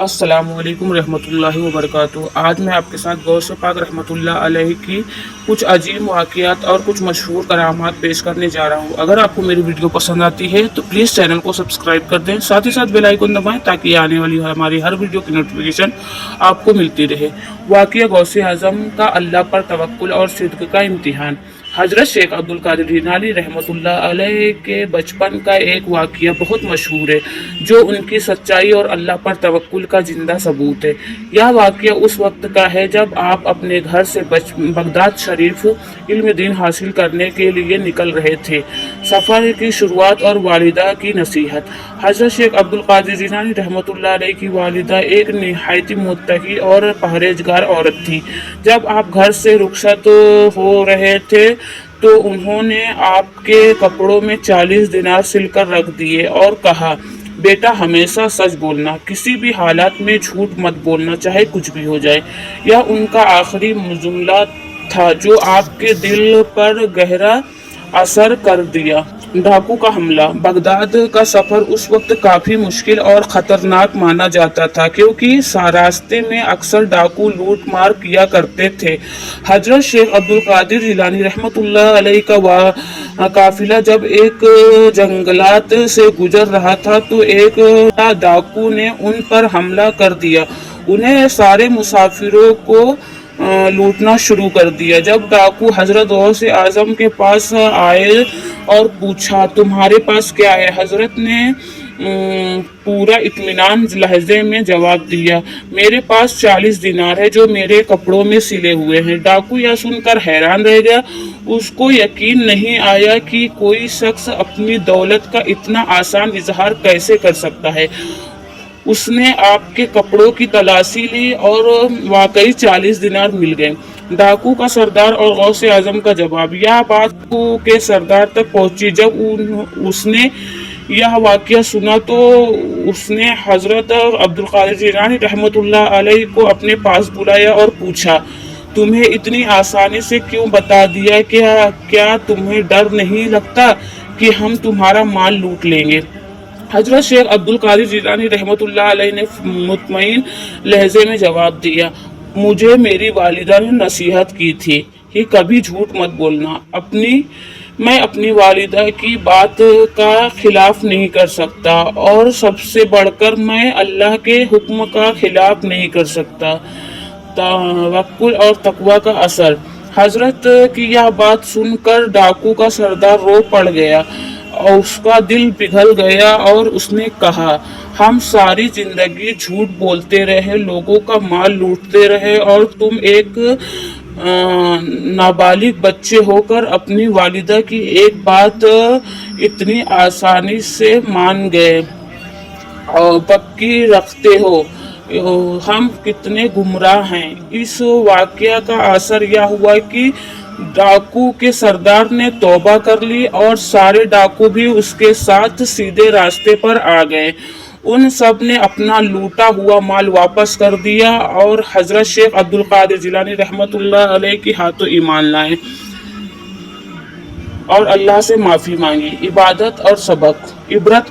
अस्सलामु अलैकुम रहमतुल्लाहि व बरकातुहू। आज मैं आपके साथ गौस पाक रहमतुल्लाह अलैहि की कुछ अजीब वाक़ियात और कुछ मशहूर करामात पेश करने जा रहा हूँ। अगर आपको मेरी वीडियो पसंद आती है तो प्लीज़ चैनल को सब्सक्राइब कर दें, साथ ही साथ बेल आइकन दबाएं ताकि आने वाली हमारी हर वीडियो की नोटिफिकेशन आपको मिलती रहे। वाक़िया गौसे आज़म का अल्लाह पर तवक्कुल और सिद्क़ का इम्तिहान। हज़रत शेख अब्दुल कादिर जिलानी रहमतुल्लाह अलैह के बचपन का एक वाक़िया बहुत मशहूर है, जो उनकी सच्चाई और अल्लाह पर तवक्कुल का ज़िंदा सबूत है। यह वाक़िया उस वक्त का है जब आप अपने घर से बगदाद शरीफ इल्म दीन हासिल करने के लिए निकल रहे थे। सफ़र की शुरुआत और वालिदा की नसीहत। हज़रत शेख अब्दुल कादिर जिलानी रहमतुल्लाह अलैह की वालिदा एक निहायती मुत्तकी और परहेजगार औरत थी। जब आप घर से रुखसत हो रहे थे तो उन्होंने आपके कपड़ों में 40 दिनार सिलकर रख दिए और कहा, बेटा हमेशा सच बोलना, किसी भी हालात में झूठ मत बोलना, चाहे कुछ भी हो जाए। यह उनका आखिरी जुमला था जो आपके दिल पर गहरा असर कर दिया। डाकू का हमला। बगदाद का सफ़र उस वक्त काफ़ी मुश्किल और ख़तरनाक माना जाता था, क्योंकि रास्ते में अक्सर डाकू लूट मार किया करते थे। हज़रत शेख अब्दुल कादिर जिलानी रहमतुल्लाह अलैह का काफिला जब एक जंगलात से गुजर रहा था तो एक डाकू ने उन पर हमला कर दिया। उन्हें सारे मुसाफिरों को लूटना शुरू कर दिया। जब डाकू हजरत गौसे आजम के पास आए और पूछा, तुम्हारे पास क्या है? हजरत ने पूरा इत्मीनान लहजे में जवाब दिया, मेरे पास 40 दिनार है जो मेरे कपड़ों में सिले हुए हैं। डाकू यह सुनकर हैरान रह गया। उसको यकीन नहीं आया कि कोई शख्स अपनी दौलत का इतना आसान इजहार कैसे कर सकता है। उसने आपके कपड़ों की तलाशी ली और वाकई 40 दिनार मिल गए। डाकू का सरदार और गौसे आजम का जवाब। यह बात के सरदार तक पहुंची। जब उसने यह वाक़या सुना तो उसने हज़रत अब्दुल कादिर जिलानी रहमतुल्लाह अलैह को अपने पास बुलाया और पूछा, तुम्हें इतनी आसानी से क्यों बता दिया? क्या तुम्हें डर नहीं लगता कि हम तुम्हारा माल लूट लेंगे? हज़रत शेख अब्दुल कादिर जिलानी रहमतुल्लाह अलैह ने मुतमईन लहजे में जवाब दिया, मुझे मेरी वालिदा ने नसीहत की थी कि कभी झूठ मत बोलना। मैं अपनी वालिदा की बात का खिलाफ नहीं कर सकता और सबसे बढ़कर मैं अल्लाह के हुक्म का खिलाफ नहीं कर सकता। तवक्कुल और तकवा का असर। हजरत की यह बात सुनकर डाकू का सरदार रो पड़ गया और उसका दिल पिघल गया और उसने कहा, हम सारी जिंदगी झूठ बोलते रहे, लोगों का माल लूटते रहे और तुम एक नाबालिग बच्चे होकर अपनी वालिदा की एक बात इतनी आसानी से मान गए और पक्की रखते हो। हम कितने गुमराह हैं। इस वाक़या का असर यह हुआ कि डाकू के सरदार ने तौबा कर ली और सारे डाकू भी उसके साथ सीधे रास्ते पर आ गए। उन सब ने अपना लूटा हुआ माल वापस कर दिया और हजरत शेख अब्दुल कादिर जिलानी रहमतुल्लाह अलैह के हाथों ईमान लाए और अल्लाह से माफ़ी मांगी। इबरत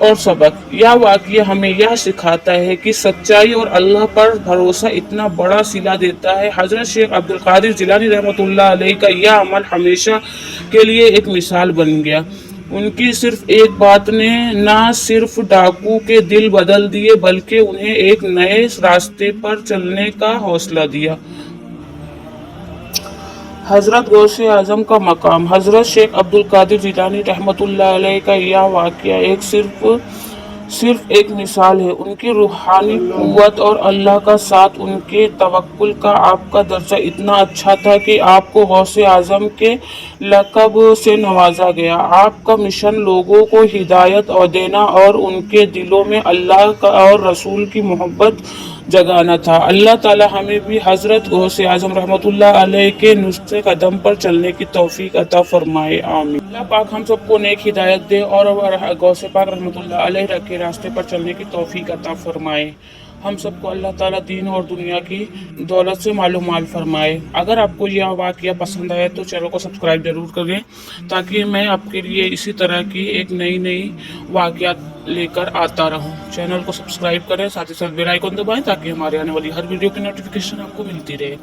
और सबक। यह वाक़या हमें यह सिखाता है कि सच्चाई और अल्लाह पर भरोसा इतना बड़ा सिला देता है। हज़रत शेख अब्दुल कादिर जिलानी रहमतुल्लाह अलैह का यह अमल हमेशा के लिए एक मिसाल बन गया। उनकी सिर्फ एक बात ने न सिर्फ डाकू के दिल बदल दिए बल्कि उन्हें एक नए रास्ते पर चलने का हौसला दिया। हज़रत गौसे आज़म का मकाम। हज़रत शेख अब्दुल कादिर जिलानी रहमतुल्लाह अलैह का यह वाक़या सिर्फ एक मिसाल है। उनकी रूहानी क़ुव्वत और अल्लाह का साथ, उनके तवक्कुल का आपका दर्जा इतना अच्छा था कि आपको गौसे आज़म के लक़ब से नवाजा गया। आपका मिशन लोगों को हिदायत और देना और उनके दिलों में अल्लाह का और रसूल की मोहब्बत जगाना था। अल्लाह ताला हमें भी हज़रत गौसे आज़म रहमतुल्लाह अलैह के नुस्खे कदम पर चलने की तौफीक अता फरमाए, आमीन। अल्लाह पाक हम सबको नेक हिदायत दे और गौसे पाक रहमतुल्लाह अलैह के रास्ते पर चलने की तौफीक अता फरमाए। हम सबको अल्लाह ताला दीन और दुनिया की दौलत से मालूमाल फरमाए। अगर आपको यह वाक़या पसंद आया तो चैनल को सब्सक्राइब ज़रूर करें ताकि मैं आपके लिए इसी तरह की एक नई वाक़यात लेकर आता रहूं। चैनल को सब्सक्राइब करें, साथ ही साथ बेल आइकन दबाएं ताकि हमारे आने वाली हर वीडियो की नोटिफिकेशन आपको मिलती रहे।